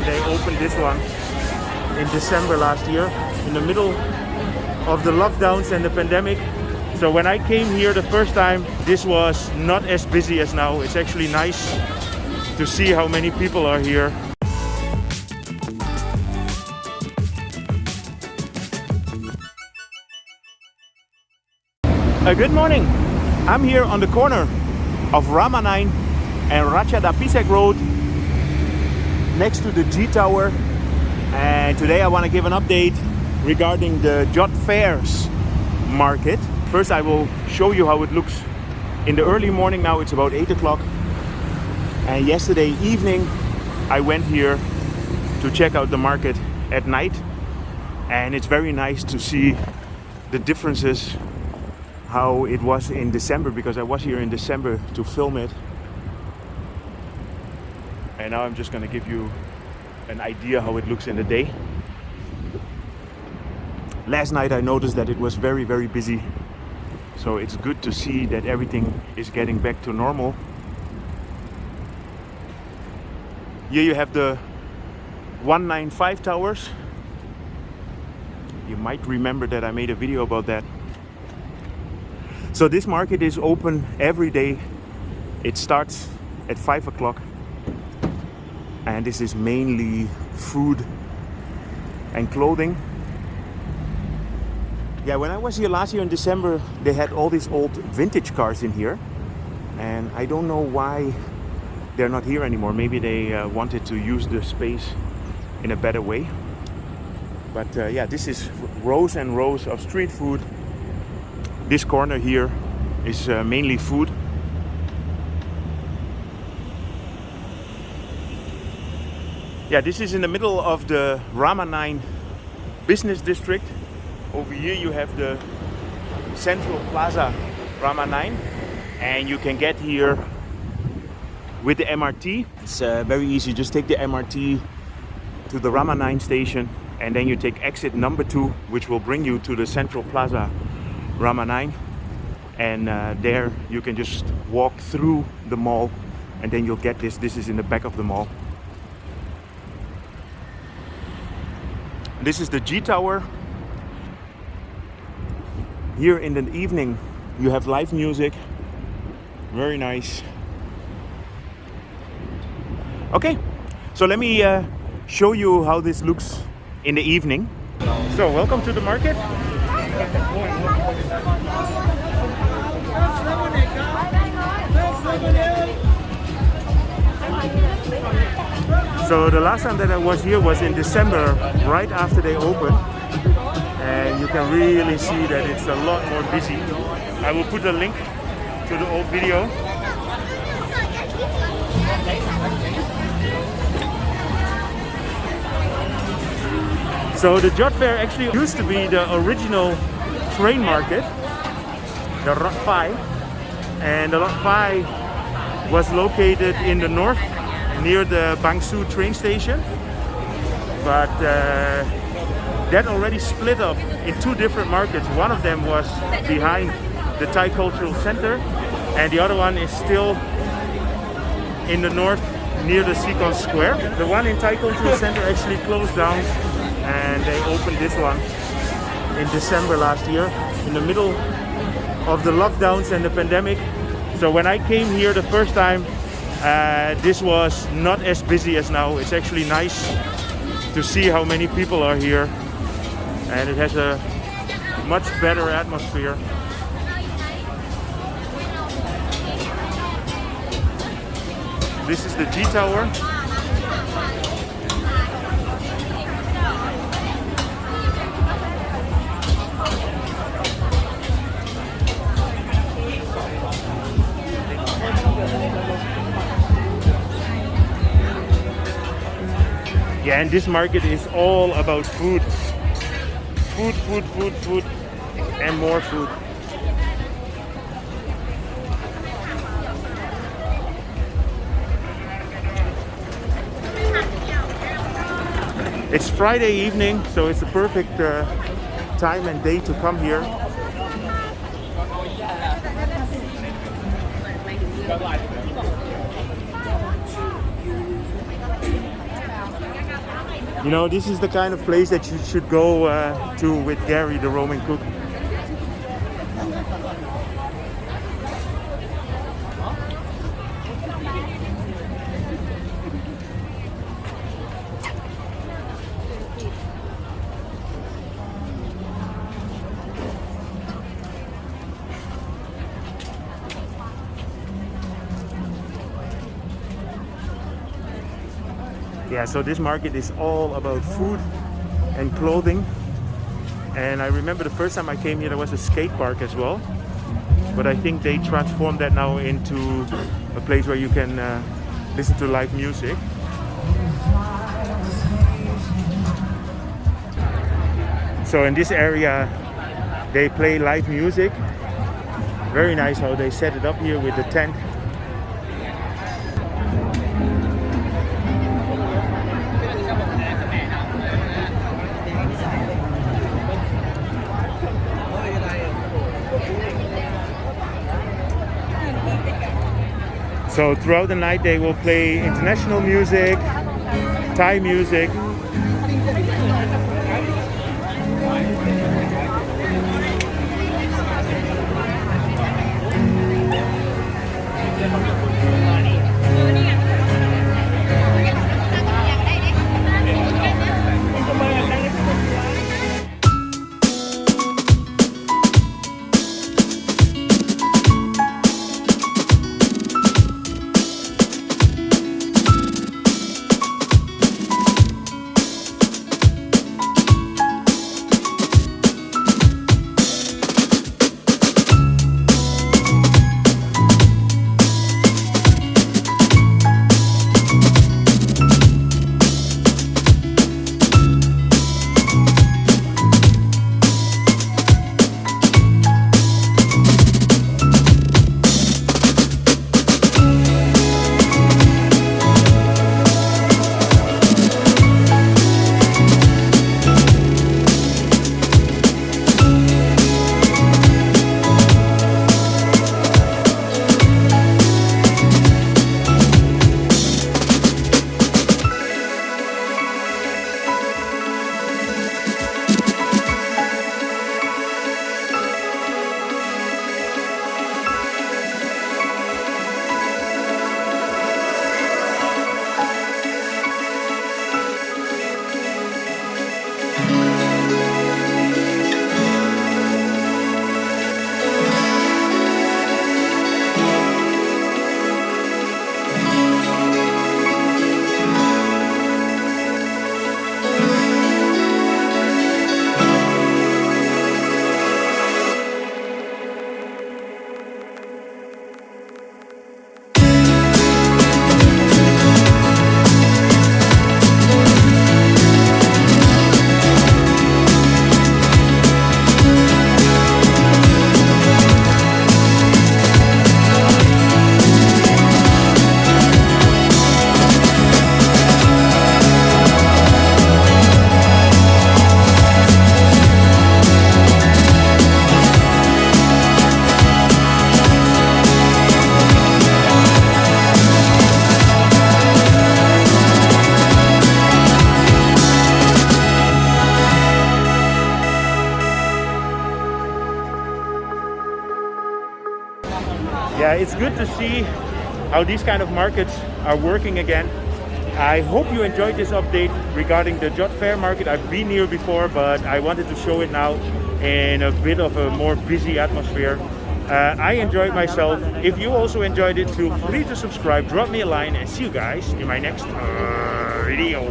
they opened this one in December last year, in the middle of the lockdowns and the pandemic. So when I came here the first time, this was not as busy as now. It's actually nice to see how many people are here. Good morning. I'm here on the corner of Rama 9 and Ratchada Pisek Road next to the G Tower, and today I want to give an update regarding the Jodd Fairs market. First I will show you how it looks in the early morning. Now it's about 8 o'clock, and yesterday evening I went here to check out the market at night, and it's very nice to see the differences how it was in December, because I was here in December to film it. And now I'm just going to give you an idea how it looks in the day. Last night I noticed that it was very, very busy. So it's good to see that everything is getting back to normal. Here you have the 195 towers. You might remember that I made a video about that. So this market is open every day. It starts at 5 o'clock. And this is mainly food and clothing. Yeah, when I was here last year in December, they had all these old vintage cars in here. And I don't know why they're not here anymore. Maybe they wanted to use the space in a better way. But yeah, this is rows and rows of street food. This corner here is mainly food. Yeah, this is in the middle of the Rama 9 business district. Over here you have the Central Plaza Rama 9, and you can get here with the MRT. It's very easy. Just take the MRT to the Rama 9 station, and then you take exit number 2, which will bring you to the Central Plaza Rama 9, and there you can just walk through the mall, and then you'll get this. This is in the back of the mall. This is the G Tower. Here in the evening you have live music. Very nice. Okay, so let me show you how this looks in the evening. So welcome to the market. So the last time that I was here was in December, right after they opened, and you can really see that it's a lot more busy. I will put a link to the old video. So the Jodd Fair actually used to be the original train market, the Ratchada, and the Ratchada was located in the north near the Bangkok train station, but that already split up in 2 different markets. One of them was behind the Thai Cultural Center, and the other one is still in the north near the Sikon Square. The one in Thai Cultural Center actually closed down, and they opened this one in December last year, in the middle of the lockdowns and the pandemic. So when I came here the first time, this was not as busy as now. It's actually nice to see how many people are here, and it has a much better atmosphere. This is the G Tower. Yeah, and this market is all about food. Food, food, food, food, and more food. It's Friday evening, so it's the perfect time and day to come here. You know, this is the kind of place that you should go to with Gary, the Roman cook. Yeah, so this market is all about food and clothing. And I remember the first time I came here, there was a skate park as well. But I think they transformed that now into a place where you can listen to live music. So in this area, they play live music. Very nice how they set it up here with the tent. So throughout the night they will play international music, Thai music. Yeah, it's good to see how these kind of markets are working again. I hope you enjoyed this update regarding the Jodd Fair market. I've been here before, but I wanted to show it now in a bit of a more busy atmosphere. I enjoyed myself. If you also enjoyed it, feel free to subscribe, drop me a line, and see you guys in my next video.